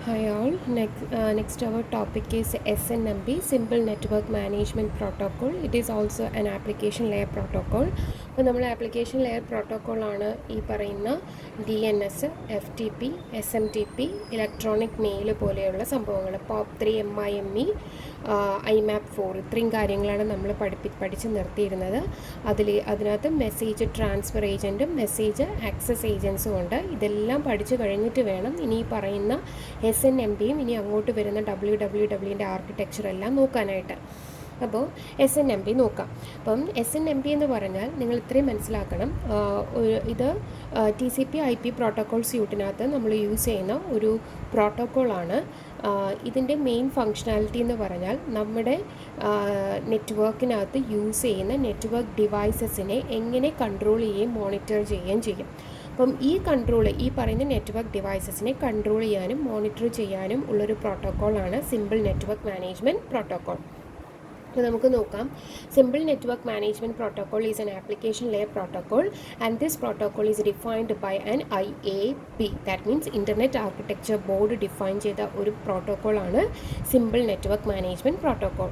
Hi all. Next our topic is SNMP, Simple Network Management Protocol. It is also an application layer protocol. അപ്പോൾ നമ്മൾ application layer പ്രോട്ടോക്കോളാണ് ഈ പറയുന്ന DNS, FTP, SMTP, electronic mail പോലെയുള്ള സംഭവങ്ങൾ. POP3, MIME, IMAP4 ഇത്രയും കാര്യങ്ങളാണ് നമ്മൾ പഠിച്ച് നിർത്തിയിരുന്നത്. അതിനകത്ത് മെസ്സേജ് ട്രാൻസ്ഫർ ഏജൻറ്റും മെസ്സേജ് ആക്സസ് ഏജൻസും ഉണ്ട്. ഇതെല്ലാം പഠിച്ചു കഴിഞ്ഞിട്ട് വേണം ഇനി ഈ പറയുന്ന SNMPയും ഇനി അങ്ങോട്ട് വരുന്ന WWWൻ്റെ ആർക്കിടെക്ചർ എല്ലാം നോക്കാനായിട്ട്. അപ്പോൾ SNMP നോക്കാം. അപ്പം SNMP എന്ന് പറഞ്ഞാൽ നിങ്ങൾ ഇത്രയും മനസ്സിലാക്കണം, ഇത് TCP/IP പ്രോട്ടോക്കോൾ സ്യൂട്ടിനകത്ത് നമ്മൾ യൂസ് ചെയ്യുന്ന ഒരു പ്രോട്ടോക്കോളാണ്. ഇതിൻ്റെ മെയിൻ ഫങ്ഷനാലിറ്റി എന്ന് പറഞ്ഞാൽ നമ്മുടെ നെറ്റ്വർക്കിനകത്ത് യൂസ് ചെയ്യുന്ന നെറ്റ്വർക്ക് ഡിവൈസസിനെ എങ്ങനെ കൺട്രോൾ ചെയ്യുകയും മോണിറ്റർ ചെയ്യുകയും ചെയ്യും. അപ്പം ഈ പറയുന്ന നെറ്റ്വർക്ക് ഡിവൈസസിനെ കൺട്രോൾ ചെയ്യാനും മോണിറ്റർ ചെയ്യാനും ഉള്ളൊരു പ്രോട്ടോക്കോളാണ് സിമ്പിൾ നെറ്റ്വർക്ക് മാനേജ്മെൻറ്റ് പ്രോട്ടോക്കോൾ. അപ്പോൾ നമുക്ക് നോക്കാം. Simple network management protocol is an application layer protocol and this protocol is defined by an IAB, that means internet architecture board define ചെയ്ത ഒരു പ്രോട്ടോക്കോളാണ് സിമ്പിൾ നെറ്റ്വർക്ക് മാനേജ്മെൻറ്റ് പ്രോട്ടോക്കോൾ.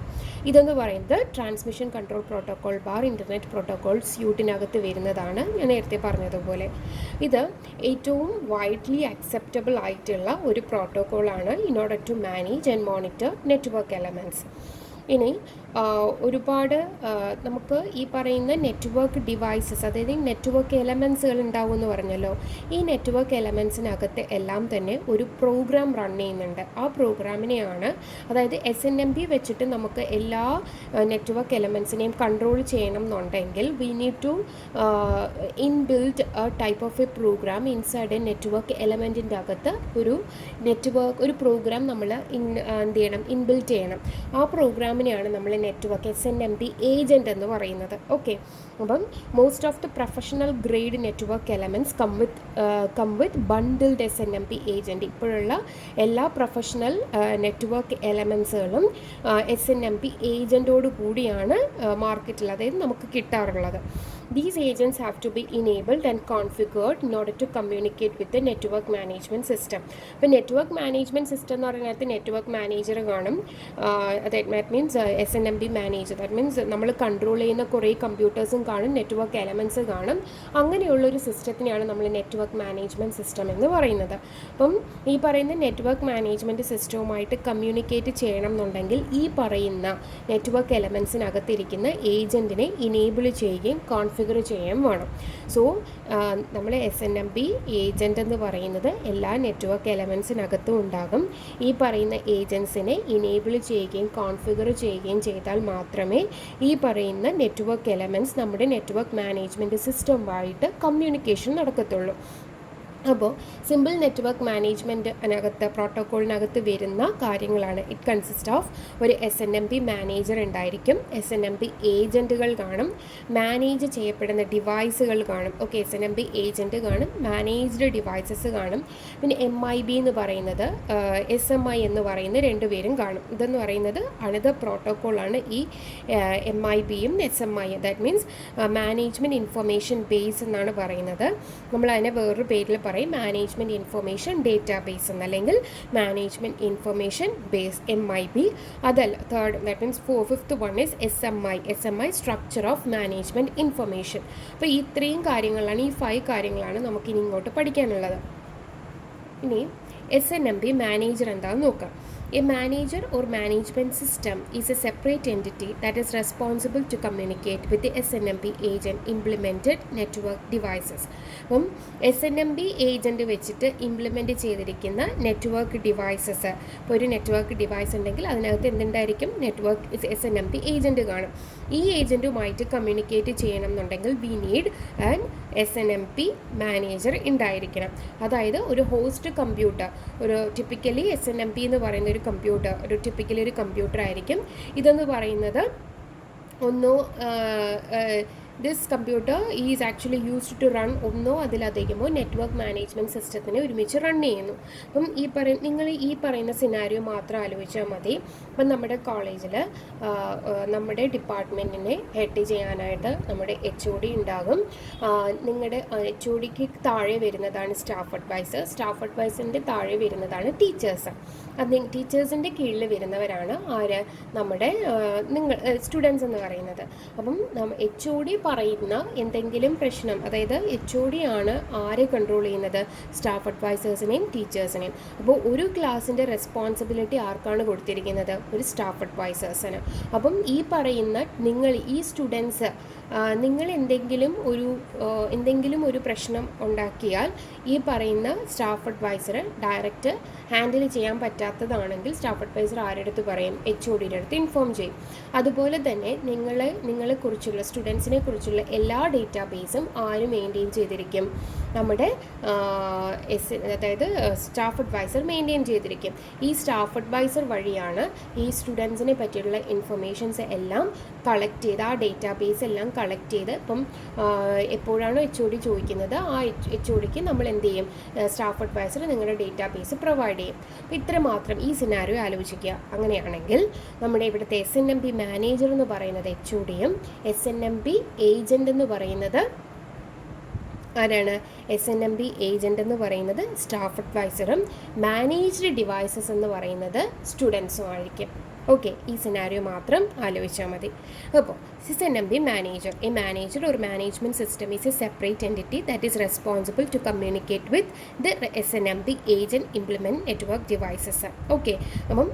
ഇതെന്ന് പറയുന്നത് transmission control protocol internet protocol സ്യൂട്ടിനകത്ത് വരുന്നതാണ്. ഞാൻ നേരത്തെ പറഞ്ഞതുപോലെ ഇത് ഏറ്റവും വൈഡ്ലി അക്സെപ്റ്റബിൾ ആയിട്ടുള്ള ഒരു പ്രോട്ടോക്കോളാണ് in order to manage and monitor network elements. ഇനി ഒരുപാട് നമുക്ക് ഈ പറയുന്ന നെറ്റ്വർക്ക് ഡിവൈസസ്, അതായത് നെറ്റ്വർക്ക് എലമെൻസുകൾ ഉണ്ടാവും എന്ന് പറഞ്ഞല്ലോ. ഈ നെറ്റ്വർക്ക് എലമെൻസിനകത്ത് എല്ലാം തന്നെ ഒരു പ്രോഗ്രാം റൺ ചെയ്യുന്നുണ്ട്. ആ പ്രോഗ്രാമിനെയാണ്, അതായത് SNMP വെച്ചിട്ട് നമുക്ക് എല്ലാ നെറ്റ്വർക്ക് എലമെൻസിനെയും കൺട്രോൾ ചെയ്യണം എന്നുണ്ടെങ്കിൽ we need to inbuild type of a program inside a network എലമെൻറ്റിൻ്റെ അകത്ത് ഒരു പ്രോഗ്രാം നമ്മൾ എന്ത് ചെയ്യണം, ഇൻബിൽഡ് ചെയ്യണം. ആ പ്രോഗ്രാമിനെയാണ് നമ്മൾ നെറ്റ്വർക്ക് SNMP ഏജൻറ്റ് എന്ന് പറയുന്നത്. ഓക്കെ, അപ്പം most of the professional grade network elements come with bundled SNMP agent. ഇപ്പോഴുള്ള എല്ലാ പ്രൊഫഷണൽ നെറ്റ്വർക്ക് എലമെൻസുകളും SNMP ഏജൻറ്റോട് കൂടിയാണ് മാർക്കറ്റിൽ, അതായത് നമുക്ക് കിട്ടാറുള്ളത്. These agents have to be enabled and configured in order to communicate with the network management system. അപ്പോൾ നെറ്റ്വർക്ക് മാനേജ്മെൻറ്റ് സിസ്റ്റം എന്ന് പറയുന്നത് നെറ്റ്വർക്ക് മാനേജർ കാണും, that means SNMP manager, that means നമ്മൾ കൺട്രോൾ ചെയ്യുന്ന കുറേ കമ്പ്യൂട്ടേഴ്സും കാണും, നെറ്റ്വർക്ക് എലമെൻറ്റ്സ് കാണും. അങ്ങനെയുള്ളൊരു സിസ്റ്റത്തിനെയാണ് നമ്മൾ നെറ്റ്വർക്ക് മാനേജ്മെൻറ്റ് സിസ്റ്റം എന്ന് പറയുന്നത്. അപ്പം ഈ പറയുന്ന നെറ്റ്വർക്ക് മാനേജ്മെൻറ്റ് സിസ്റ്റവുമായിട്ട് കമ്മ്യൂണിക്കേറ്റ് ചെയ്യണം എന്നുണ്ടെങ്കിൽ ഈ പറയുന്ന നെറ്റ്വർക്ക് എലമെൻറ്റ്സിനകത്തിരിക്കുന്ന ഏജൻറ്റിനെ ഇനേബിൾ ചെയ്യുകയും കോൺഫിഗർ ചെയ്യാൻ വേണം. സോ നമ്മൾ SNMP ഏജൻറ്റ് എന്ന് പറയുന്നത് എല്ലാ നെറ്റ്വർക്ക് എലമെൻറ്റ്സിനകത്തും ഉണ്ടാകും. ഈ പറയുന്ന ഏജൻസിനെ ഇനേബിൾ ചെയ്യുകയും കോൺഫിഗർ ചെയ്യുകയും ചെയ്താൽ മാത്രമേ ഈ പറയുന്ന നെറ്റ്വർക്ക് എലമെൻറ്റ്സ് നമ്മുടെ നെറ്റ്വർക്ക് മാനേജ്മെൻറ്റ് സിസ്റ്റവുമായിട്ട് കമ്മ്യൂണിക്കേഷൻ നടക്കത്തുള്ളൂ. അപ്പോൾ സിമ്പിൾ നെറ്റ്വർക്ക് മാനേജ്മെൻറ്റിനകത്ത് പ്രോട്ടോക്കോളിനകത്ത് വരുന്ന കാര്യങ്ങളാണ്. ഇറ്റ് കൺസിസ്റ്റ് ഓഫ് ഒരു SNMP മാനേജർ ഉണ്ടായിരിക്കും, SNMP ഏജൻറ്റുകൾ കാണും, മാനേജ് ചെയ്യപ്പെടുന്ന ഡിവൈസുകൾ കാണും. ഓക്കെ, SNMP ഏജൻറ്റ് കാണും, മാനേജ്ഡ് ഡിവൈസസ് കാണും. പിന്നെ MIB എന്ന് പറയുന്നത് SMI എന്ന് പറയുന്ന രണ്ടുപേരും കാണും. ഇതെന്ന് പറയുന്നത് അനദർ പ്രോട്ടോക്കോളാണ് ഈ MIBയും SMI. That means management information base എന്നാണ് പറയുന്നത്. നമ്മളതിനെ വേറൊരു പേരിൽ പറയും മാനേജ്മെൻറ്റ് ഇൻഫർമേഷൻ ഡേറ്റാബേസ് എന്ന്, അല്ലെങ്കിൽ മാനേജ്മെൻറ്റ് ഇൻഫർമേഷൻ ബേസ് MIB. അതല്ല third, that means fifth one is SMI structure of management information. അപ്പോൾ ഈ ഇത്രയും കാര്യങ്ങളാണ്, ഈ 5 കാര്യങ്ങളാണ് നമുക്കിനി ഇങ്ങോട്ട് പഠിക്കാനുള്ളത്. ഇനി SNMP മാനേജർ എന്താണെന്ന് നോക്കാം. A manager or management system is a separate entity that is responsible to communicate with the SNMP agent implemented network devices. അപ്പം SNMP ഏജൻറ്റ് വെച്ചിട്ട് ഇംപ്ലിമെൻറ്റ് ചെയ്തിരിക്കുന്ന നെറ്റ്വർക്ക് ഡിവൈസസ്, ഇപ്പോൾ ഒരു നെറ്റ്വർക്ക് ഡിവൈസ് ഉണ്ടെങ്കിൽ അതിനകത്ത് എന്തുണ്ടായിരിക്കും, നെറ്റ്വർക്ക് SNMP ഏജൻറ്റ് കാണും. ഈ ഏജൻറ്റുമായിട്ട് communicate ചെയ്യണം എന്നുണ്ടെങ്കിൽ we need an SNMP manager ഉണ്ടായിരിക്കണം. അതായത് ഒരു ഹോസ്റ്റ് കമ്പ്യൂട്ടർ, ഒരു ടിപ്പിക്കലി SNMP എന്ന് പറയുന്ന ഒരു ടിപ്പിക്കലി ഒരു കമ്പ്യൂട്ടർ ആയിരിക്കും. ഇതെന്ന് പറയുന്നത് this computer is actually used to run ഒന്നോ അതിലധികമോ നെറ്റ്വർക്ക് മാനേജ്മെൻറ്റ് സിസ്റ്റത്തിനെ ഒരുമിച്ച് റൺ ചെയ്യുന്നു. അപ്പം നിങ്ങൾ ഈ പറയുന്ന സിനാരിയോ മാത്രം ആലോചിച്ചാൽ മതി. ഇപ്പം നമ്മുടെ കോളേജിൽ നമ്മുടെ ഡിപ്പാർട്ട്മെൻറ്റിനെ ഹെഡ് ചെയ്യാനായിട്ട് നമ്മുടെ HOD ഉണ്ടാകും. നിങ്ങളുടെ HODക്ക് താഴെ വരുന്നതാണ് സ്റ്റാഫ് അഡ്വൈസർ. സ്റ്റാഫ് അഡ്വൈസറിൻ്റെ താഴെ വരുന്നതാണ് ടീച്ചേഴ്സ്. ടീച്ചേഴ്സിൻ്റെ കീഴിൽ വരുന്നവരാണ് ആര്? നമ്മുടെ സ്റ്റുഡൻസ് എന്ന് പറയുന്നത്. അപ്പം HOD പറയുന്ന എന്തെങ്കിലും പ്രശ്നം, അതായത് HOD ആണ് ആരെ കൺട്രോൾ ചെയ്യുന്നത്? സ്റ്റാഫ് അഡ്വൈസേഴ്സിനെയും ടീച്ചേഴ്സിനെയും. അപ്പോൾ ഒരു ക്ലാസ്സിൻ്റെ റെസ്പോൺസിബിലിറ്റി ആർക്കാണ് കൊടുത്തിരിക്കുന്നത്? ഒരു സ്റ്റാഫ് അഡ്വൈസേഴ്സിന്. അപ്പം ഈ പറയുന്ന ഈ സ്റ്റുഡൻസ് നിങ്ങൾ എന്തെങ്കിലും ഒരു പ്രശ്നം ഉണ്ടാക്കിയാൽ ഈ പറയുന്ന സ്റ്റാഫ് അഡ്വൈസർ ഡയറക്റ്റ് ഹാൻഡിൽ ചെയ്യാൻ പറ്റാത്തതാണെങ്കിൽ സ്റ്റാഫ് അഡ്വൈസർ ആരുടെ അടുത്ത് പറയും? HODയുടെ അടുത്ത് ഇൻഫോം ചെയ്യും. അതുപോലെ തന്നെ നിങ്ങളെക്കുറിച്ചുള്ള സ്റ്റുഡൻസിനെ കുറിച്ചുള്ള എല്ലാ ഡേറ്റാബേസും ആര് മെയിൻറ്റെയിൻ ചെയ്തിരിക്കും? നമ്മുടെ അതായത് സ്റ്റാഫ് അഡ്വൈസർ മെയിൻറ്റെയിൻ ചെയ്തിരിക്കും. ഈ സ്റ്റാഫ് അഡ്വൈസർ വഴിയാണ് ഈ സ്റ്റുഡൻസിനെ പറ്റിയുള്ള ഇൻഫർമേഷൻസ് എല്ലാം കളക്ട് ചെയ്ത് ആ ഡേറ്റാബേസ് എല്ലാം കളക്ട് ചെയ്ത് ഇപ്പം എപ്പോഴാണോ HOD ചോദിക്കുന്നത് ആ HODക്ക് നമ്മൾ എന്ത് ചെയ്യും? സ്റ്റാഫ് അഡ്വൈസർ നിങ്ങളുടെ ഡേറ്റാബേസ് പ്രൊവൈഡ് ചെയ്യും. അപ്പോൾ ഇത്ര മാത്രം ഈ സിനാരിയോ ആലോചിക്കുക. അങ്ങനെയാണെങ്കിൽ നമ്മുടെ ഇവിടുത്തെ SNMP മാനേജർ എന്ന് പറയുന്നത് HODയും SNMP ഏജൻറ്റ് എന്ന് പറയുന്നത് ആരാണ്? SNMP ഏജൻറ്റ് എന്ന് പറയുന്നത് സ്റ്റാഫ് അഡ്വൈസറും മാനേജ്ഡ് ഡിവൈസസ് എന്ന് പറയുന്നത് സ്റ്റുഡൻസും ആയിരിക്കും. ഓക്കെ, ഈ സിനാരിയോ മാത്രം ആലോചിച്ചാൽ മതി. അപ്പോൾ SNMP manager, A manager or management system is a separate entity that is responsible to communicate with the SNMP agent implement network devices. Okay, അപ്പം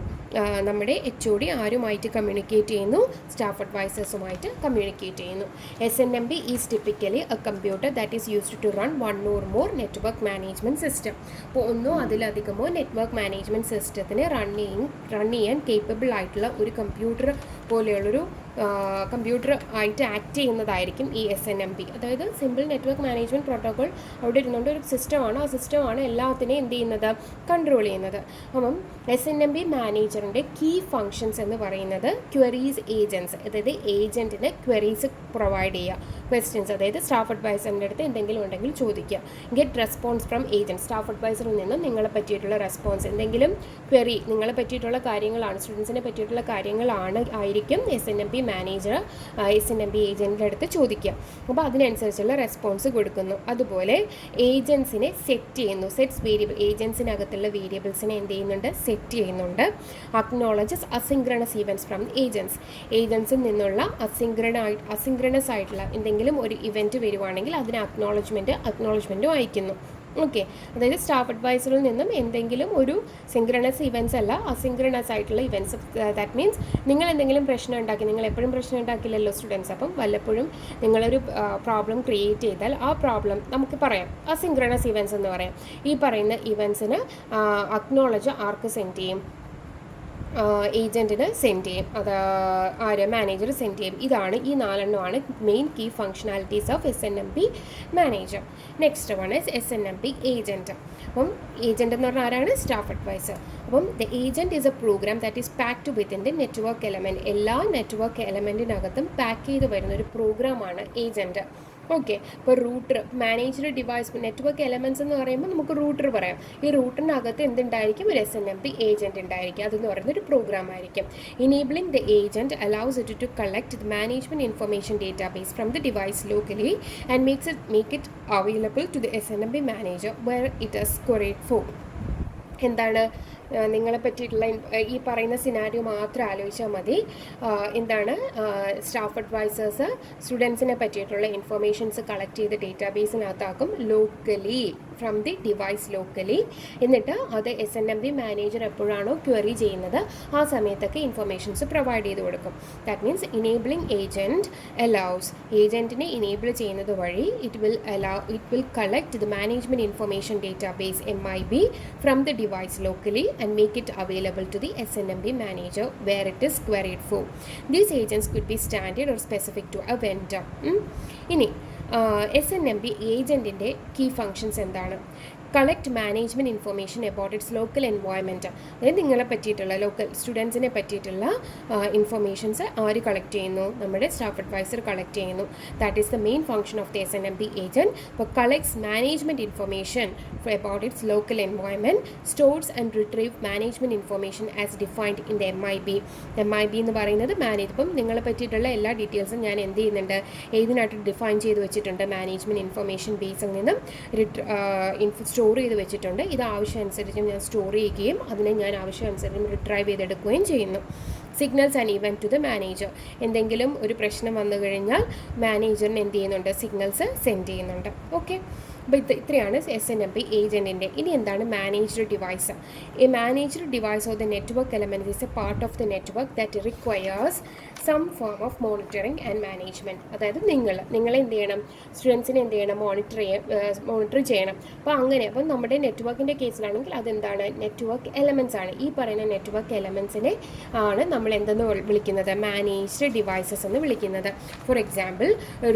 നമ്മുടെ HOD ആരുമായിട്ട് കമ്മ്യൂണിക്കേറ്റ് ചെയ്യുന്നു? സ്റ്റാഫ് അഡ്വൈസേഴ്സുമായിട്ട് കമ്മ്യൂണിക്കേറ്റ് ചെയ്യുന്നു. SNMP is typically a computer that is used to run one or more network management system. അപ്പോൾ ഒന്നോ അതിലധികമോ network management സിസ്റ്റത്തിന് റൺ ചെയ്യാൻ കേപ്പബിൾ ആയിട്ടുള്ള ഒരു കമ്പ്യൂട്ടർ പോലെയുള്ളൊരു കമ്പ്യൂട്ടർ ആയിട്ട് ആക്ട് ചെയ്യുന്നതായിരിക്കും ഈ SNMP. അതായത് സിമ്പിൾ നെറ്റ്വർക്ക് മാനേജ്മെൻറ്റ് പ്രോട്ടോകോൾ അവിടെ ഇരുന്നുകൊണ്ട് ഒരു സിസ്റ്റമാണ്. ആ സിസ്റ്റമാണ് എല്ലാത്തിനെയും എന്ത് ചെയ്യുന്നത്? കൺട്രോൾ ചെയ്യുന്നത്. അപ്പം SNMP മാനേജറിൻ്റെ കീ ഫങ്ഷൻസ് എന്ന് പറയുന്നത് ക്വരീസ് ഏജൻസ്, അതായത് ഏജൻറ്റിന് ക്വരീസ് പ്രൊവൈഡ് ചെയ്യുക. ക്വസ്റ്റ്യൻസ്, അതായത് സ്റ്റാഫ് അഡ്വൈസറിൻ്റെ അടുത്ത് എന്തെങ്കിലും ഉണ്ടെങ്കിൽ ചോദിക്കുക. Get response from agent, staff അഡ്വൈസറിൽ നിന്നും നിങ്ങളെ പറ്റിയിട്ടുള്ള റെസ്പോൺസ്, എന്തെങ്കിലും ക്വറി നിങ്ങളെ പറ്റിയിട്ടുള്ള കാര്യങ്ങളാണ്, സ്റ്റുഡൻസിനെ പറ്റിയിട്ടുള്ള ആയിരിക്കും SNMP മാനേജർ SNMP ഏജൻറ്റിൻ്റെ അടുത്ത് ചോദിക്കുക. അപ്പോൾ അതിനനുസരിച്ചുള്ള റെസ്പോൺസ് കൊടുക്കുന്നു. അതുപോലെ ഏജൻസിനെ സെറ്റ് ചെയ്യുന്നു. സെറ്റ്സ് വേരിയബിൾ, ഏജൻസിനകത്തുള്ള വേരിയബിൾസിനെ എന്ത് ചെയ്യുന്നുണ്ട്? സെറ്റ് ചെയ്യുന്നുണ്ട്. അക്നോളജസ് അസിൻക്രണസ് ഈവൻറ്റ്സ് ഫ്രം ഏജൻസിൽ നിന്നുള്ള അസിൻക്രണസ് ആയിട്ടുള്ള എന്തെങ്കിലും ഒരു ഇവൻറ്റ് വരുവാണെങ്കിൽ അതിന് അക്നോളജ്മെൻറ്റും അയക്കുന്നു. ഓക്കെ, അതായത് സ്റ്റാഫ് അഡ്വൈസറിൽ നിന്നും എന്തെങ്കിലും ഒരു സിൻക്രണസ് ഇവൻറ്റ്സ് അല്ല, അസിൻക്രണസ് ആയിട്ടുള്ള ഇവൻറ്റ്സ്. ദാറ്റ് മീൻസ് നിങ്ങൾ എന്തെങ്കിലും പ്രശ്നം ഉണ്ടാക്കി, നിങ്ങൾ എപ്പോഴും പ്രശ്നം ഉണ്ടാക്കില്ലല്ലോ സ്റ്റുഡൻസ്. അപ്പം വല്ലപ്പോഴും നിങ്ങളൊരു പ്രോബ്ലം ക്രിയേറ്റ് ചെയ്താൽ ആ പ്രോബ്ലം നമുക്ക് പറയാം അസിൻക്രണസ് ഇവൻറ്റ്സ് എന്ന് പറയാം. ഈ പറയുന്ന ഇവൻറ്റ്സിന് അക്നോളജ് ആർക്ക് സെൻഡ് ചെയ്യും? ഏജൻറ്റിന് സെൻഡ് ചെയ്യും. അത് മാനേജർ സെൻഡ് ചെയ്യും. ഈ 4 main key functionalities of SNMP manager. Next one is SNMP agent. അപ്പം ഏജൻറ്റ് എന്ന് പറഞ്ഞാൽ ആരാണ്? Staff adviser. അപ്പം the agent is a program that is packed within the network element. എല്ലാ നെറ്റ്വർക്ക് എലമെൻറ്റിനകത്തും പാക്ക് ചെയ്ത് വരുന്ന ഒരു പ്രോഗ്രാമാണ് ഏജൻറ്റ്. ഓക്കെ, ഇപ്പോൾ router, managed device, network elements എന്ന് പറയുമ്പോൾ നമുക്ക് റൂട്ടർ പറയാം. ഈ റൂട്ടറിനകത്ത് എന്തുണ്ടായിരിക്കും? ഒരു SNMP ഏജൻറ്റ് ഉണ്ടായിരിക്കും. അതെന്ന് പറയുന്നത് ഒരു പ്രോഗ്രാം ആയിരിക്കും. Enabling the agent allows it to collect the management information database from the device locally and make it available to the SNMP manager where it is queried for. എന്താണ്? നിങ്ങളെ പറ്റിയിട്ടുള്ള ഈ പറയുന്ന സിനാരിയോ മാത്രം ആലോചിച്ചാൽ മതി. എന്താണ്? സ്റ്റാഫ് അഡ്വൈസേഴ്സ് സ്റ്റുഡൻസിനെ പറ്റിയിട്ടുള്ള ഇൻഫർമേഷൻസ് കളക്ട് ചെയ്ത് ഡേറ്റാബേസിനകത്താക്കും locally, from the device locally. എന്നിട്ട് അത് SNMP മാനേജർ എപ്പോഴാണോ ക്വറി ചെയ്യുന്നത് ആ സമയത്തൊക്കെ ഇൻഫർമേഷൻസ് പ്രൊവൈഡ് ചെയ്ത് കൊടുക്കും. That means enabling agent allows, ഏജൻറ്റിനെ ഇനേബിൾ ചെയ്യുന്നത് വഴി it will collect the management information database MIB from the device locally and make it available to the SNMP manager where it is queried for. These agents could be standard or specific to a vendor. ഇനി SNMP ഏജൻറ്റിൻ്റെ key functions എന്താണ്? Collect management information about its local environment. അതായത് നിങ്ങളെ പറ്റിയിട്ടുള്ള local സ്റ്റുഡൻസിനെ പറ്റിയിട്ടുള്ള informations ആര് collect ചെയ്യുന്നു? നമ്മുടെ staff adviser collect ചെയ്യുന്നു. That is the main function of the SNMP agent. അപ്പോൾ collects management information about its local environment, stores and retrieve management information as defined in the MIB. MIB എന്ന് പറയുന്നത് manage, ഇപ്പം നിങ്ങളെ പറ്റിയിട്ടുള്ള എല്ലാ ഡീറ്റെയിൽസും ഞാൻ എന്ത് ചെയ്യുന്നുണ്ട്, ഏതിനായിട്ട് ഡിഫൈൻ ചെയ്ത് വെച്ചിട്ടുണ്ട്, മാനേജ്മെൻറ്റ് ഇൻഫർമേഷൻ ബേസിൽ നിന്നും സ്റ്റോർ ചെയ്ത് വെച്ചിട്ടുണ്ട്. ഇത് ആവശ്യമനുസരിച്ചും ഞാൻ സ്റ്റോർ ചെയ്യുകയും അതിനെ ഞാൻ ആവശ്യമനുസരിച്ചും റിട്രൈവ് ചെയ്തെടുക്കുകയും ചെയ്യുന്നു. Signals and event to the manager. എന്തെങ്കിലും ഒരു പ്രശ്നം വന്നു കഴിഞ്ഞാൽ മാനേജറിന് എന്ത് ചെയ്യുന്നുണ്ട്, സിഗ്നൽസ് സെൻഡ് ചെയ്യുന്നുണ്ട്. ഓക്കെ, അപ്പോൾ ഇത്രയാണ് SNMP ഏജൻറ്റിൻ്റെ. ഇനി എന്താണ് managed device? A managed device of the network element is a part of the network that requires some form of monitoring and management. അതായത് നിങ്ങൾ എന്ത് ചെയ്യണം, സ്റ്റുഡൻസിനെ എന്ത് ചെയ്യണം, മോണിറ്റർ ചെയ്യണം. അപ്പോൾ നമ്മുടെ നെറ്റ്വർക്കിൻ്റെ കേസിലാണെങ്കിൽ അതെന്താണ്, നെറ്റ്വർക്ക് എലമെൻറ്റ്സ് ആണ്. ഈ പറയുന്ന നെറ്റ്വർക്ക് എലമെൻറ്റ്സിനെ ആണ് നമ്മൾ എന്തെന്ന് വിളിക്കുന്നത്, മാനേജ്ഡ് ഡിവൈസസ് എന്ന് വിളിക്കുന്നത്. For example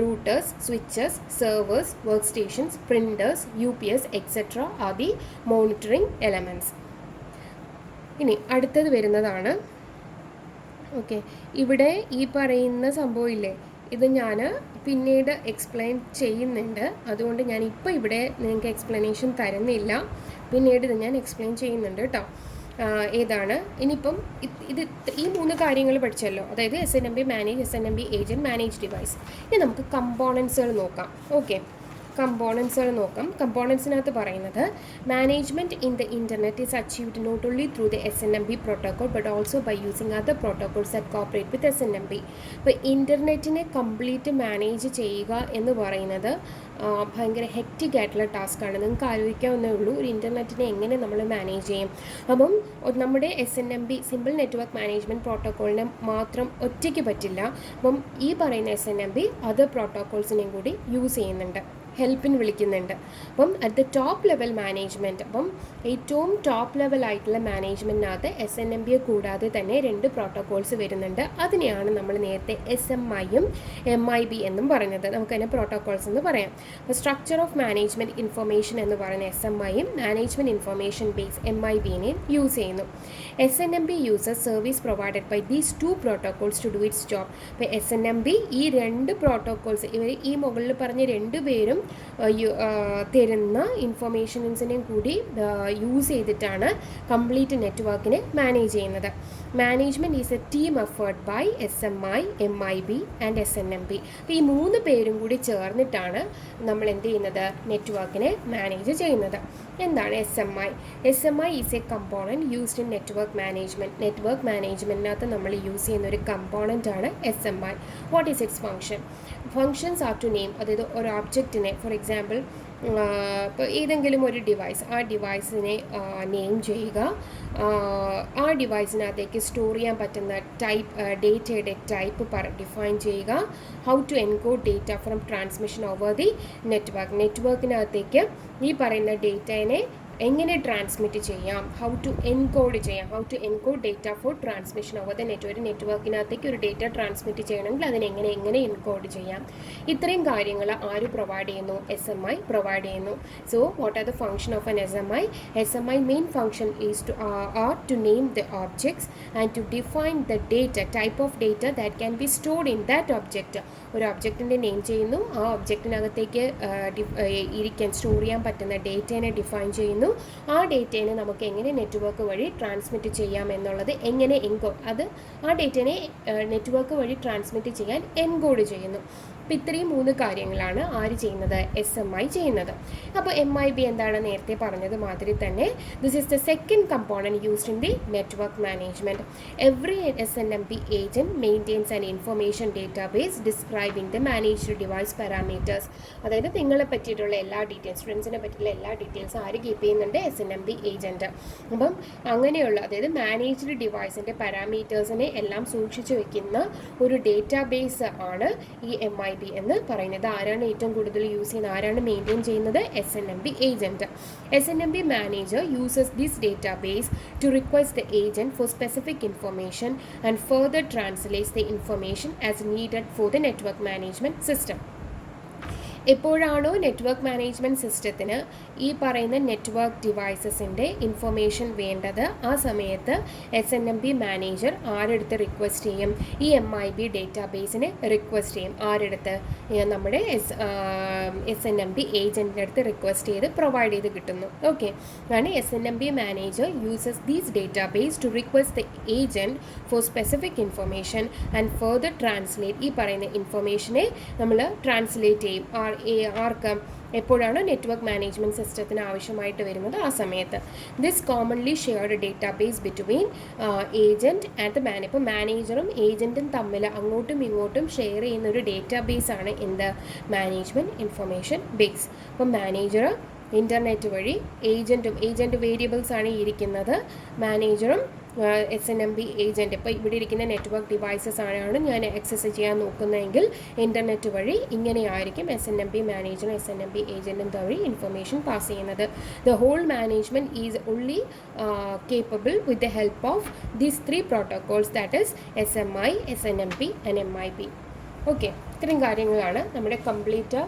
routers, switches, servers, work stations, printers, UPS, etc. are the monitoring elements. ഇനി അടുത്തത് വരുന്നതാണ്, ഓക്കെ, ഇവിടെ ഈ പറയുന്ന സംഭവം ഇല്ലേ, ഇത് ഞാൻ പിന്നീട് എക്സ്പ്ലെയിൻ ചെയ്യുന്നുണ്ട്. അതുകൊണ്ട് ഞാൻ ഇപ്പോൾ ഇവിടെ നിങ്ങൾക്ക് എക്സ്പ്ലനേഷൻ തരുന്നില്ല, പിന്നീട് ഇത് ഞാൻ എക്സ്പ്ലെയിൻ ചെയ്യുന്നുണ്ട് കേട്ടോ. ഏതാണ് ഇനിയിപ്പം ഇത് ഈ 3 കാര്യങ്ങൾ പഠിച്ചല്ലോ, അതായത് SNMP manage, SNMP agent, manage device. ഇനി നമുക്ക് കമ്പോണൻസുകൾ നോക്കാം. ഓക്കെ, കമ്പോണൻസുകൾ നോക്കാം. കമ്പോണൻസിനകത്ത് പറയുന്നത് management in the internet is achieved not only through the SNMP protocol but also by using other protocols that cooperate with SNMP. അപ്പോൾ ഇൻ്റർനെറ്റിനെ കംപ്ലീറ്റ് മാനേജ് ചെയ്യുക എന്ന് പറയുന്നത് ഭയങ്കര ഹെക്റ്റിക് ആയിട്ടുള്ള ടാസ്ക്കാണ്. നിങ്ങൾക്ക് ആലോചിക്കാവുന്നേ ഉള്ളൂ ഒരു ഇൻ്റർനെറ്റിനെ എങ്ങനെ നമ്മൾ മാനേജ് ചെയ്യും. അപ്പം നമ്മുടെ SNMP സിമ്പിൾ നെറ്റ്വർക്ക് മാനേജ്മെൻറ്റ് പ്രോട്ടോക്കോളിനെ മാത്രം ഒറ്റയ്ക്ക് പറ്റില്ല. അപ്പം ഈ പറയുന്ന SNMP അതർ പ്രോട്ടോക്കോൾസിനെയും കൂടി യൂസ് ചെയ്യുന്നുണ്ട്, ഹെൽപ്പിന് വിളിക്കുന്നുണ്ട്. അപ്പം at the top level management, അപ്പം ഏറ്റവും ടോപ്പ് ലെവലായിട്ടുള്ള മാനേജ്മെൻറ്റിനകത്ത് SNMPയെ കൂടാതെ തന്നെ 2 പ്രോട്ടോക്കോൾസ് വരുന്നുണ്ട്. അതിനെയാണ് നമ്മൾ നേരത്തെ SMIയും MIB എന്നും പറഞ്ഞത്. നമുക്ക് തന്നെ പ്രോട്ടോക്കോൾസ് എന്ന് പറയാം. അപ്പോൾ സ്ട്രക്ചർ ഓഫ് മാനേജ്മെൻറ്റ് ഇൻഫർമേഷൻ എന്ന് പറയുന്ന SMIയും മാനേജ്മെൻറ്റ് ഇൻഫർമേഷൻ ബേസ് MIBനെയും യൂസ് ചെയ്യുന്നു. SNMP uses service provided by these 2 protocols to do its job. അപ്പോൾ SNMP ഈ 2 പ്രോട്ടോക്കോൾസ്, ഇവർ ഈ മുകളിൽ പറഞ്ഞ 2 പേരും തരുന്ന ഇൻഫർമേഷൻസിനെയും കൂടി യൂസ് ചെയ്തിട്ടാണ് കംപ്ലീറ്റ് നെറ്റ്വർക്കിനെ മാനേജ് ചെയ്യുന്നത്. Management is a team effort by SMI, MIB and SNMP. അപ്പോൾ ഈ 3 പേരും കൂടി ചേർന്നിട്ടാണ് നമ്മൾ എന്ത് ചെയ്യുന്നത്, നെറ്റ്വർക്കിനെ മാനേജ് ചെയ്യുന്നത്. എന്താണ് SMI? SMI is a component used in network management. Network മാനേജ്മെൻറ്റിനകത്ത് നമ്മൾ യൂസ് ചെയ്യുന്ന ഒരു കമ്പോണൻ്റ് ആണ് SMI. What is its function? Functions are to name, അതായത് ഒരു ഒബ്ജക്റ്റിനെ, ഫോർ എക്സാമ്പിൾ ഇപ്പോൾ ഏതെങ്കിലും ഒരു ഡിവൈസ്, ആ ഡിവൈസിനെ നെയിം ചെയ്യുക, ആ ഡിവൈസിനകത്തേക്ക് സ്റ്റോർ ചെയ്യാൻ പറ്റുന്ന ഡേറ്റയുടെ ടൈപ്പ് ഡിഫൈൻ ചെയ്യുക, how to encode data from transmission over the നെറ്റ്വർക്കിനകത്തേക്ക് ഈ പറയുന്ന ഡേറ്റയെ എങ്ങനെ ട്രാൻസ്മിറ്റ് ചെയ്യാം, ഹൗ ടു എൻകോഡ് ചെയ്യാം, how to encode data for transmission over the network. നെറ്റ്വർക്കിനകത്തേക്ക് ഒരു ഡേറ്റ ട്രാൻസ്മിറ്റ് ചെയ്യണമെങ്കിൽ അതിനെങ്ങനെ എൻകോഡ് ചെയ്യാം. ഇത്രയും കാര്യങ്ങൾ ആര് പ്രൊവൈഡ് ചെയ്യുന്നു? SMI പ്രൊവൈഡ് ചെയ്യുന്നു. So what are the function of an SMI? SMI main function is to name the objects and to define the data, type of data that can be stored in that object. ഒരു ഒബ്ജക്റ്റിൻ്റെ name ചെയ്യുന്നു, ആ ഒബ്ജക്റ്റിനകത്തേക്ക് store ചെയ്യാൻ പറ്റുന്ന ഡേറ്റേനെ define ചെയ്യുന്നു. ആ ഡേറ്റേനെ നമുക്ക് എങ്ങനെ നെറ്റ്വർക്ക് വഴി ട്രാൻസ്മിറ്റ് ചെയ്യാം എന്നുള്ളത് എങ്ങനെ ആ ഡേറ്റേനെ നെറ്റ്വർക്ക് വഴി ട്രാൻസ്മിറ്റ് ചെയ്യാൻ എൻകോഡ് ചെയ്യുന്നു. അപ്പോൾ ഇത്രയും 3 കാര്യങ്ങളാണ് ആര് ചെയ്യുന്നത്? SMI ചെയ്യുന്നത്. അപ്പോൾ MIB എന്താണ് നേരത്തെ പറഞ്ഞത് മാതിരി തന്നെ this is the second component used in the network management. Every SNMP agent maintains an information database describing the managed device parameters. അതായത് നിങ്ങളെ പറ്റിയിട്ടുള്ള എല്ലാ ഡീറ്റെയിൽസ്, സ്റ്റുഡൻസിനെ പറ്റിയുള്ള എല്ലാ ഡീറ്റെയിൽസും ആര് കീപ്പ് ചെയ്യുന്നുണ്ട്? SNMP agent. അപ്പം അങ്ങനെയുള്ള, അതായത് മാനേജ്ഡ് ഡിവൈസിൻ്റെ പാരാമീറ്റേഴ്സിനെ എല്ലാം സൂക്ഷിച്ചു വയ്ക്കുന്ന ഒരു ഡേറ്റാബേസ് ആണ് ഈ MIB എന്ന് പറയുന്നത്. ആരാണ് ഏറ്റവും കൂടുതൽ യൂസ് ചെയ്യുന്നത്, ആരാണ് മെയിൻറ്റെയിൻ ചെയ്യുന്നത്? SNMP agent. SNMP manager uses this database to request the agent for specific information and further translates the information as needed for the network management system. എപ്പോഴാണോ നെറ്റ്വർക്ക് മാനേജ്മെൻറ്റ് സിസ്റ്റത്തിന് ഈ പറയുന്ന നെറ്റ്വർക്ക് ഡിവൈസസിൻ്റെ ഇൻഫർമേഷൻ വേണ്ടത്, ആ സമയത്ത് SNMP manager ആരെടുത്ത് request ചെയ്യും? ഈ MIB ഡേറ്റാബേസിനെ request ചെയ്യും. ആരെടുത്ത്? നമ്മുടെ SNMP ഏജൻറ്റിൻ്റെ അടുത്ത് റിക്വസ്റ്റ് ചെയ്ത് പ്രൊവൈഡ് ചെയ്ത് കിട്ടുന്നു. ഓക്കെ, അതാണ് SNMP manager uses these database to request the agent for specific information and further translate. ഈ പറയുന്ന ഇൻഫർമേഷനെ നമ്മൾ ട്രാൻസ്ലേറ്റ് ചെയ്യും. ആർക്ക്? എപ്പോഴാണ് നെറ്റ്വർക്ക് മാനേജ്മെൻറ്റ് സിസ്റ്റത്തിന് ആവശ്യമായിട്ട് വരുന്നത്, ആ സമയത്ത്. This commonly shared database between agent and the ഇപ്പോൾ മാനേജറും ഏജൻറ്റും തമ്മിൽ അങ്ങോട്ടും ഇങ്ങോട്ടും ഷെയർ ചെയ്യുന്ന ഒരു ഡേറ്റാബേസാണ് എന്ത്? Management information base. അപ്പം മാനേജർ ഇൻ്റർനെറ്റ് വഴി ഏജൻറ്റ് വേരിയബിൾസ് ആണ് ഇരിക്കുന്നത്. മാനേജറും SNMP ഏജൻറ്റ്, ഇപ്പോൾ ഇവിടെ ഇരിക്കുന്ന നെറ്റ്വർക്ക് ഡിവൈസസ് ആണ് ഞാൻ ആക്സസ് ചെയ്യാൻ നോക്കുന്നതെങ്കിൽ ഇൻ്റർനെറ്റ് വഴി ഇങ്ങനെയായിരിക്കും SNMP മാനേജറും SNMP ഏജൻറ്റും വഴി ഇൻഫർമേഷൻ പാസ് ചെയ്യുന്നത്. The whole management is only capable with the help of these 3 protocols, that is SMI, SNMP and MIB. Okay, ഇത്രയും കാര്യങ്ങളാണ് നമ്മുടെ കംപ്ലീറ്റ്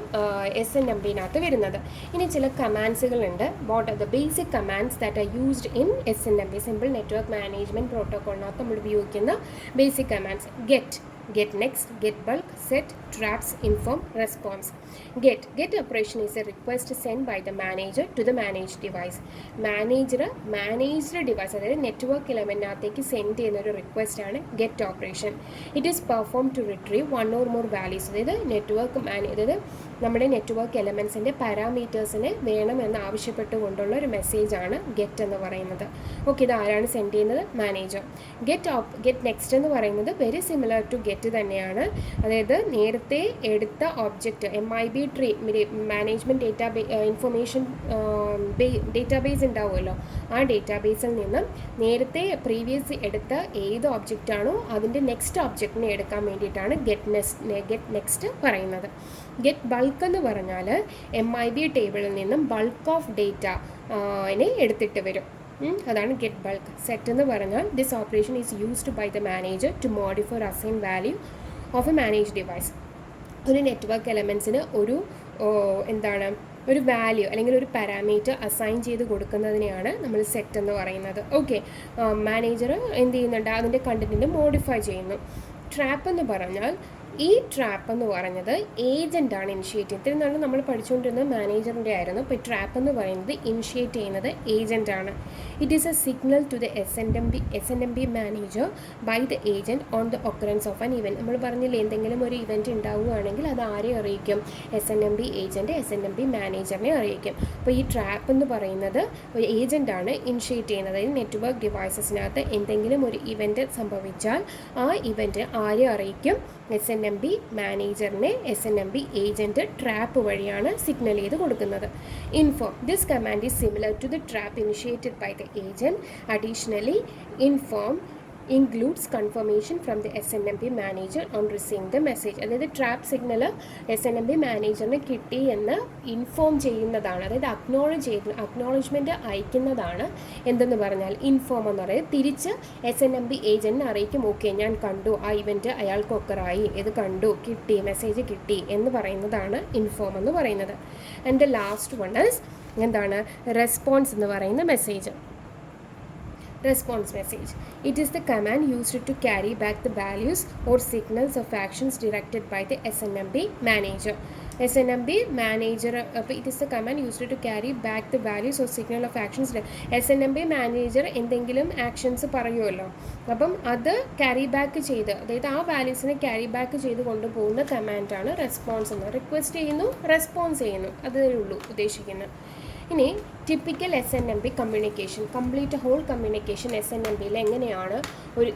SNMPനകത്ത് വരുന്നത്. ഇനി ചില കമാൻഡ്സുകളുണ്ട്. What are the basic commands that are used in SNMP, simple network management പ്രോട്ടോക്കോളിനകത്ത് നമ്മൾ ഉപയോഗിക്കുന്ന basic commands: get next, get bulk, set, traps, inform, response. Get operation is a request sent by the manager to the managed device. Managed device, അതായത് network എലമെൻറ്റിനകത്തേക്ക് send ചെയ്യുന്ന ഒരു request ആണ് get operation. It is perform to retrieve 1 or more values, അതായത് അതായത് നമ്മുടെ network എലമെൻസിൻ്റെ പാരാമീറ്റേഴ്സിനെ വേണമെന്ന് ആവശ്യപ്പെട്ടുകൊണ്ടുള്ള ഒരു മെസ്സേജാണ് ഗെറ്റ് എന്ന് പറയുന്നത്. ഓക്കെ, ഇത് ആരാണ് സെൻഡ് ചെയ്യുന്നത്? മാനേജർ. ഗെറ്റ് നെക്സ്റ്റ് എന്ന് പറയുന്നത് വെരി സിമിലർ ടു ഗെറ്റ് തന്നെയാണ്. അതായത് നേരത്തെ എടുത്ത object MIB tree, management information database ഉണ്ടാവുമല്ലോ, ആ ഡേറ്റാബേസിൽ നിന്നും നേരത്തെ പ്രീവിയസ് എടുത്ത ഏത് ഒബ്ജക്റ്റാണോ അതിൻ്റെ നെക്സ്റ്റ് ഒബ്ജക്റ്റിനെ എടുക്കാൻ വേണ്ടിയിട്ടാണ് ഗെറ്റ് നെക്സ്റ്റ് പറയുന്നത്. ഗെറ്റ് ബൾക്ക് എന്ന് പറഞ്ഞാൽ MIB ടേബിളിൽ നിന്നും ബൾക്ക് ഓഫ് ഡേറ്റനെ എടുത്തിട്ട് വരും. അതാണ് ഗെറ്റ് ബൾക്ക്. സെറ്റ് എന്ന് പറഞ്ഞാൽ this operation is used by the manager to modify assign value of a manage device. ഒരു നെറ്റ്വർക്ക് എലമെൻസിന് ഒരു വാല്യൂ അല്ലെങ്കിൽ ഒരു പാരാമീറ്റർ അസൈൻ ചെയ്ത് കൊടുക്കുന്നതിനെയാണ് നമ്മൾ സെറ്റ് എന്ന് പറയുന്നത്. ഓക്കെ, മാനേജർ എന്ത് ചെയ്യുന്നുണ്ട്? അതിൻ്റെ കണ്ടൻറ്റിനെ മോഡിഫൈ ചെയ്യുന്നു. ട്രാപ്പ് എന്ന് പറഞ്ഞാൽ ഈ ട്രാപ്പ് എന്ന് പറഞ്ഞത് ഏജൻ്റാണ് ഇനിഷ്യേറ്റ് ചെയ്യുന്നത്. ഇത്രയും നാളും നമ്മൾ പഠിച്ചുകൊണ്ടിരുന്നത് മാനേജറിൻ്റെ ആയിരുന്നു. ഇപ്പോൾ ട്രാപ്പ് എന്ന് പറയുന്നത് ഇനിഷ്യേറ്റ് ചെയ്യുന്നത് ഏജൻ്റാണ്. It is a signal to the SNMP manager by the agent on the occurrence of an event. നമ്മൾ പറഞ്ഞില്ലേ, എന്തെങ്കിലും ഒരു ഇവൻറ്റ് ഉണ്ടാവുകയാണെങ്കിൽ അത് ആരെ അറിയിക്കും? SNMP ഏജൻറ്റ് SNMP മാനേജറിനെ അറിയിക്കും. അപ്പോൾ ഈ ട്രാപ്പ് എന്ന് പറയുന്നത് ഒരു ഏജൻ്റാണ് ഇനിഷ്യേറ്റ് ചെയ്യുന്നത്. അതായത് നെറ്റ്വർക്ക് ഡിവൈസസിനകത്ത് എന്തെങ്കിലും ഒരു ഇവൻറ്റ് സംഭവിച്ചാൽ ആ ഇവൻറ്റ് ആരെ അറിയിക്കും? SNMP മാനേജറിനെ SNMP ഏജൻറ്റ് ട്രാപ്പ് വഴിയാണ് സിഗ്നൽ ചെയ്ത് കൊടുക്കുന്നത്. Inform. This command is similar to the trap initiated by the agent. Additionally, inform includes confirmation from the SNMP manager on receiving the message. അതായത് trap signal SNMP മാനേജറിന് കിട്ടി എന്ന് inform ചെയ്യുന്നതാണ്, അതായത് acknowledgement അയക്കുന്നതാണ്. എന്തെന്ന് പറഞ്ഞാൽ ഇൻഫോം എന്ന് പറയുന്നത് തിരിച്ച് SNMP ഏജൻറ്റിനെ അറിയിക്കും. ഓക്കെ, ഞാൻ കണ്ടു, ആ ഇവൻറ്റ് അയാൾക്ക് ഒക്കറായി, ഇത് കണ്ടു, കിട്ടി, മെസ്സേജ് കിട്ടി എന്ന് പറയുന്നതാണ് ഇൻഫോം എന്ന് പറയുന്നത്. And the last one is എന്താണ്? റെസ്പോൺസ് എന്ന് പറയുന്ന message. Response message. It is the command used to carry back the values or signals of actions directed by the SNMP manager. SNMP manager, it is the command used to carry back the values or signal of actions. SNMP manager എന്തെങ്കിലും actions പറയുമല്ലോ, അപ്പം അത് carry back ചെയ്ത്, അതായത് ആ വാല്യൂസിനെ carry back ചെയ്ത് കൊണ്ടുപോകുന്ന കമാൻഡാണ് റെസ്പോൺസ് എന്ന്. റിക്വസ്റ്റ് ചെയ്യുന്നു, റെസ്പോൺസ് ചെയ്യുന്നു, അതേ ഉള്ളൂ ഉദ്ദേശിക്കുന്നത്. ഇനി typical SNMP communication, complete whole communication SNMPയിൽ എങ്ങനെയാണ്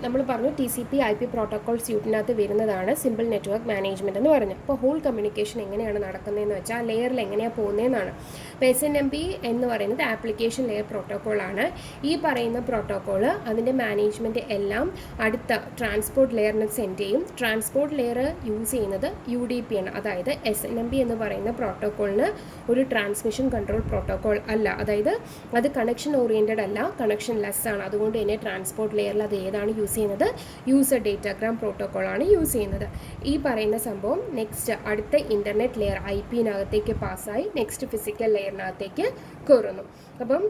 നമ്മൾ പറഞ്ഞു TCP/IP പ്രോട്ടോകോൾ സ്യൂട്ടിനകത്ത് വരുന്നതാണ് സിമ്പിൾ നെറ്റ്വർക്ക് മാനേജ്മെൻറ്റ് എന്ന് പറഞ്ഞു. അപ്പോൾ ഹോൾ കമ്മ്യൂണിക്കേഷൻ എങ്ങനെയാണ് നടക്കുന്നതെന്ന് വെച്ചാൽ ലെയറിൽ എങ്ങനെയാണ് പോകുന്നതെന്നാണ്. അപ്പോൾ SNMP എന്ന് പറയുന്നത് ആപ്ലിക്കേഷൻ ലെയർ പ്രോട്ടോക്കോളാണ്. ഈ പറയുന്ന പ്രോട്ടോക്കോൾ അതിൻ്റെ മാനേജ്മെൻറ്റ് എല്ലാം അടുത്ത ട്രാൻസ്പോർട്ട് ലെയറിന് സെൻഡ് ചെയ്യും. ട്രാൻസ്പോർട്ട് ലെയർ യൂസ് ചെയ്യുന്നത് UDP ആണ്. അതായത് SNMP എന്ന് പറയുന്ന പ്രോട്ടോക്കോളിന് ഒരു ട്രാൻസ്മിഷൻ കൺട്രോൾ പ്രോട്ടോക്കോൾ അല്ല, അതായത് അത് കണക്ഷൻ ഓറിയൻറ്റഡ് അല്ല, കണക്ഷൻ ലെസ് ആണ്. അതുകൊണ്ട് തന്നെ ട്രാൻസ്പോർട്ട് ലെയറിൽ അത് ഏതാണ് യൂസ് ചെയ്യുന്നത്? യൂസർ ഡേറ്റാഗ്രാം പ്രോട്ടോക്കോൾ ആണ് യൂസ് ചെയ്യുന്നത്. ഈ പറയുന്ന സംഭവം നെക്സ്റ്റ് അടുത്ത ഇൻ്റർനെറ്റ് ലെയർ IP-നകത്തേക്ക് പാസ്സായി നെക്സ്റ്റ് ഫിസിക്കൽ ലെയറിനകത്തേക്ക് കയറുന്നു. അപ്പം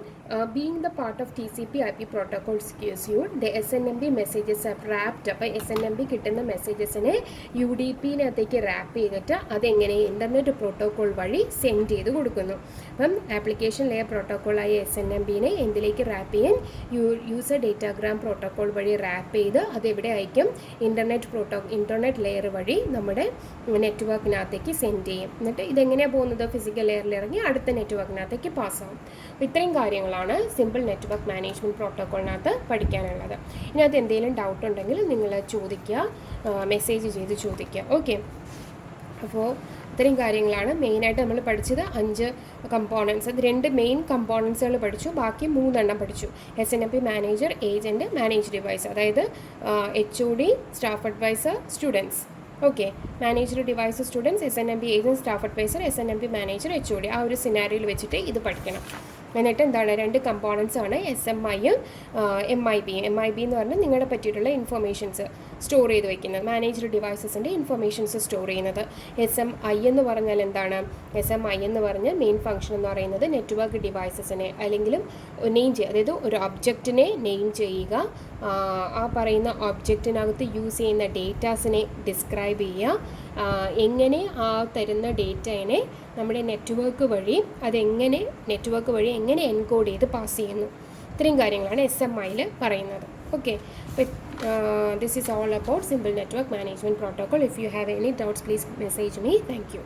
being the part of TCP/IP protocol suite the SNMP messages are wrapped. അപ്പോൾ SNMP കിട്ടുന്ന മെസ്സേജസിനെ UDP-നകത്തേക്ക് റാപ്പ് ചെയ്തിട്ട് അതെങ്ങനെ ഇൻ്റർനെറ്റ് പ്രോട്ടോകോൾ വഴി സെൻഡ് ചെയ്ത് കൊടുക്കുന്നു. അപ്പം ആപ്ലിക്കേഷൻ ലെയർ പ്രോട്ടോക്കോളായ SNMP-നെ എന്തിലേക്ക് റാപ്പ് ചെയ്യാൻ? യൂസർ ഡേറ്റാഗ്രാം പ്രോട്ടോകോൾ വഴി റാപ്പ് ചെയ്ത് അതെവിടെ അയക്കും? ഇൻ്റർനെറ്റ് ലെയർ വഴി നമ്മുടെ നെറ്റ്വർക്കിനകത്തേക്ക് സെൻഡ് ചെയ്യും. എന്നിട്ട് ഇതെങ്ങനെയാണ് പോകുന്നത്? ഫിസിക്കൽ ലെയറിൽ ഇറങ്ങി അടുത്ത നെറ്റ്വർക്കിനകത്തേക്ക് പാസ്സാവും. ഇത്രയും കാര്യങ്ങളാണ് സിമ്പിൾ നെറ്റ്വർക്ക് മാനേജ്മെൻറ്റ് പ്രോട്ടോക്കോളിനകത്ത് പഠിക്കാനുള്ളത്. ഇതിനകത്ത് എന്തെങ്കിലും ഡൗട്ട് ഉണ്ടെങ്കിൽ നിങ്ങൾ ചോദിക്കുക, മെസ്സേജ് ചെയ്ത് ചോദിക്കുക. ഓക്കെ, അപ്പോൾ ഇത്രയും കാര്യങ്ങളാണ് മെയിനായിട്ട് നമ്മൾ പഠിച്ചത്. 5 കമ്പോണൻസ്, അത് 2 മെയിൻ കമ്പോണൻസുകൾ പഠിച്ചു, ബാക്കി 3 എണ്ണം പഠിച്ചു. SNMP manager, agent, manage device, അതായത് HOD, staff adviser, students. Okay, manager device, students, SNMP agent, staff adviser, SNMP manager, HOD. ആ ഒരു സിനാരിയോയിൽ വെച്ചിട്ട് ഇത് പഠിക്കണം. എന്നിട്ട് എന്താണ് 2 കമ്പോണൻസ് ആണ് SMI-യും MIB. MIB എന്ന് പറഞ്ഞാൽ നിങ്ങളെ പറ്റിയിട്ടുള്ള ഇൻഫർമേഷൻസ് സ്റ്റോർ ചെയ്ത് വയ്ക്കുന്നത്, മാനേജ്ഡ് ഡിവൈസസിൻ്റെ ഇൻഫർമേഷൻസ് സ്റ്റോർ ചെയ്യുന്നത്. SMI എന്ന് പറഞ്ഞാൽ എന്താണ്? SMI എന്ന് പറഞ്ഞാൽ മെയിൻ ഫംഗ്ഷൻ എന്ന് പറയുന്നത് നെറ്റ്വർക്ക് ഡിവൈസസിനെ അല്ലെങ്കിൽ നെയിം ചെയ്യുക, അതായത് ഒരു ഒബ്ജക്റ്റിനെ നെയിം ചെയ്യുക, ആ പറയുന്ന ഒബ്ജക്റ്റിനകത്ത് യൂസ് ചെയ്യുന്ന ഡേറ്റാസിനെ ഡിസ്ക്രൈബ് ചെയ്യുക, എങ്ങനെ ആ തരുന്ന ഡേറ്റയെ നമ്മുടെ നെറ്റ്വർക്ക് വഴി എങ്ങനെ എൻകോഡ് ചെയ്ത് പാസ് ചെയ്യുന്നു. ഇത്രയും കാര്യങ്ങളാണ് SMI-യിൽ പറയുന്നത്. Okay, but this is all about simple network management protocol. If you have any doubts, please message me. Thank you.